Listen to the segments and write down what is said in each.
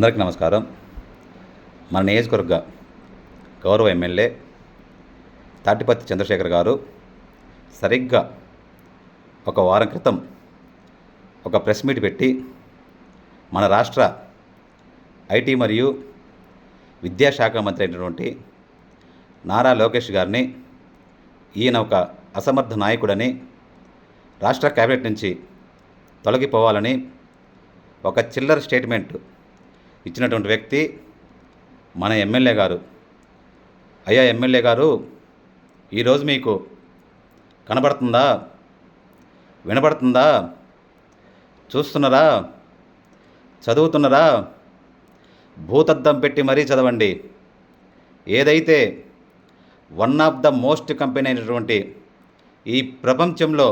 అందరికీ నమస్కారం. మన నియోజకవర్గ గౌరవ ఎమ్మెల్యే తాటిపత్తి చంద్రశేఖర్ గారు సరిగ్గా ఒక వారం క్రితం ఒక ప్రెస్ మీట్ పెట్టి మన రాష్ట్ర ఐటీ మరియు విద్యాశాఖ మంత్రి అయినటువంటి నారా లోకేష్ గారిని ఈయన ఒక అసమర్థ నాయకుడని, రాష్ట్ర కేబినెట్ నుంచి తొలగిపోవాలని ఒక చిల్లర స్టేట్మెంట్ ఇచ్చినటువంటి వ్యక్తి మన ఎమ్మెల్యే గారు. అయ్యా ఎమ్మెల్యే గారు, ఈరోజు మీకు కనబడుతుందా, వినబడుతుందా, చూస్తున్నారా, చదువుతున్నారా? భూతద్దం పెట్టి మరీ చదవండి. ఏదైతే one of the most company అయినటువంటి, ఈ ప్రపంచంలో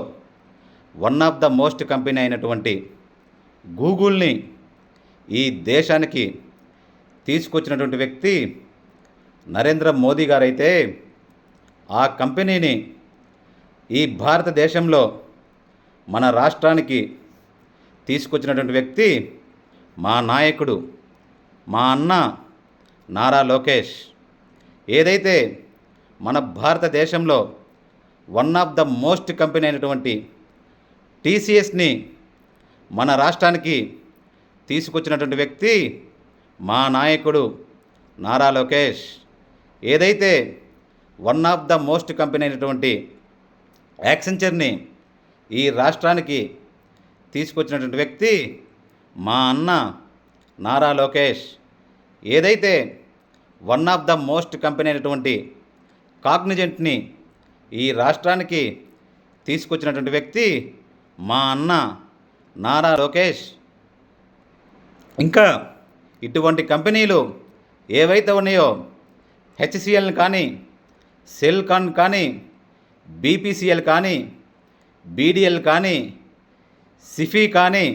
one of the most company అయినటువంటి గూగుల్ని ఈ దేశానికి తీసుకొచ్చినటువంటి వ్యక్తి నరేంద్ర మోదీ గారైతే, ఆ కంపెనీని ఈ భారతదేశంలో మన రాష్ట్రానికి తీసుకొచ్చినటువంటి వ్యక్తి మా నాయకుడు, మా అన్న నారా లోకేష్. ఏదైతే మన భారతదేశంలో one of the most company అయినటువంటి టీసీఎస్ని మన రాష్ట్రానికి తీసుకొచ్చినటువంటి వ్యక్తి మా నాయకుడు నారా లోకేష్. ఏదైతే one of the most company అయినటువంటి యాక్సెంచర్ని ఈ రాష్ట్రానికి తీసుకొచ్చినటువంటి వ్యక్తి మా అన్న నారా లోకేష్. ఏదైతే one of the most company అయినటువంటి కాగ్నిజెంట్ని ఈ రాష్ట్రానికి తీసుకొచ్చినటువంటి వ్యక్తి మా అన్న నారా లోకేష్. ఇంకా ఇటువంటి కంపెనీలు ఏవైతే ఉన్నాయో, హెచ్సిఎల్ కానీ, సెల్కాన్ కానీ, బీపీసీఎల్ కానీ, బీడీఎల్ కానీ, సిఫీ కానీ,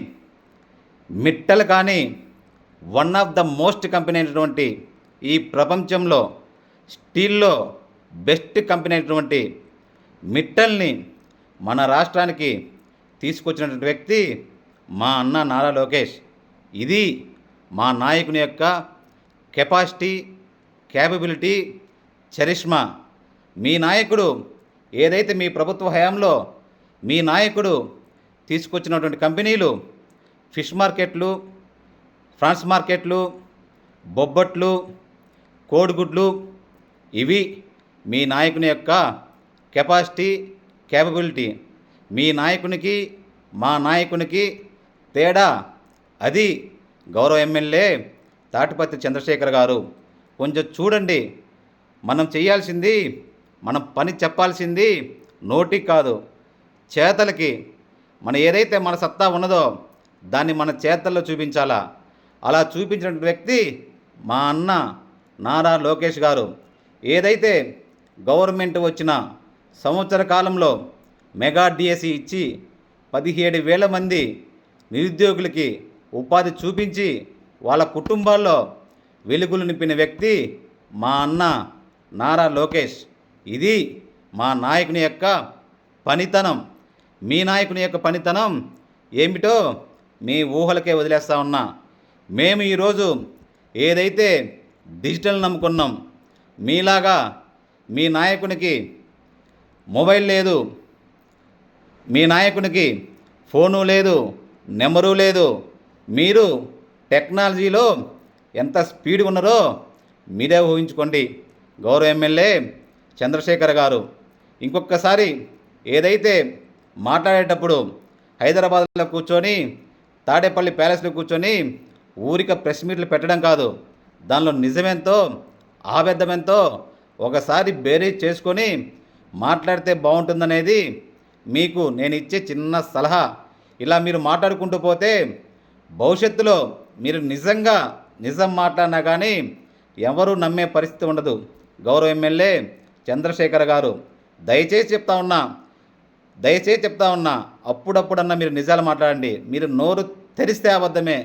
మిట్టల్ కానీ, one of the most company అయినటువంటి, ఈ ప్రపంచంలో స్టీల్లో బెస్ట్ కంపెనీ అయినటువంటి మిట్టల్ని మన రాష్ట్రానికి తీసుకొచ్చినటువంటి వ్యక్తి మా అన్న నారా లోకేష్. ఇది మా నాయకుని యొక్క కెపాసిటీ, క్యాపబిలిటీ, చరిష్మా. మీ నాయకుడు ఏదైతే మీ ప్రభుత్వ హయాంలో మీ నాయకుడు తీసుకొచ్చినటువంటి కంపెనీలు, ఫిష్ మార్కెట్లు, ఫ్రాన్స్ మార్కెట్లు, బొబ్బట్లు, కోడిగుడ్లు, ఇవి మీ నాయకుని యొక్క కెపాసిటీ, క్యాపబిలిటీ. మీ నాయకునికి మా నాయకునికి తేడా అది. గౌరవ ఎమ్మెల్యే తాటిపత్తి చంద్రశేఖర్ గారు, కొంచెం చూడండి. మనం చేయాల్సింది, మనం పని చెప్పాల్సింది నోటికి కాదు, చేతలకి. మన ఏదైతే మన సత్తా ఉన్నదో దాన్ని మన చేతల్లో చూపించాలా. అలా చూపించిన వ్యక్తి మా అన్న నారా లోకేష్ గారు. ఏదైతే గవర్నమెంట్ వచ్చిన సంవత్సర కాలంలో మెగా డిఎస్సి ఇచ్చి 17,000 మంది నిరుద్యోగులకి ఉపాధి చూపించి వాళ్ళ కుటుంబాల్లో వెలుగులు నింపిన వ్యక్తి మా అన్న నారా లోకేష్. ఇది మా నాయకుని యొక్క పనితనం. మీ నాయకుని యొక్క పనితనం ఏమిటో మీ ఊహలకే వదిలేస్తా ఉన్నా. మేము ఈరోజు ఏదైతే డిజిటల్ నమ్ముకున్నాం, మీలాగా మీ నాయకునికి మొబైల్ లేదు, మీ నాయకునికి ఫోను లేదు, నెంబరు లేదు. మీరు టెక్నాలజీలో ఎంత స్పీడ్ ఉన్నారో మీరే ఊహించుకోండి. గౌరవ ఎమ్మెల్యే చంద్రశేఖర్ గారు, ఇంకొకసారి ఏదైతే మాట్లాడేటప్పుడు హైదరాబాద్లో కూర్చొని, తాడేపల్లి ప్యాలెస్లో కూర్చొని ఊరిక ప్రెస్ మీట్లు పెట్టడం కాదు, దానిలో నిజమెంతో ఆబద్ధమెంతో ఒకసారి బేరీజ్ చేసుకొని మాట్లాడితే బాగుంటుందనేది మీకు నేను ఇచ్చే చిన్న సలహా. ఇలా మీరు మాట్లాడుకుంటూ పోతే భవిష్యత్తులో మీరు నిజం మాట్లాడినా కానీ ఎవరు నమ్మే పరిస్థితి ఉండదు. గౌరవ ఎమ్మెల్యే చంద్రశేఖర్ గారు, దయచేసి చెప్తా ఉన్నా అప్పుడప్పుడన్నా మీరు నిజాలు మాట్లాడండి. మీరు నోరు తెరిస్తే అబద్ధమే.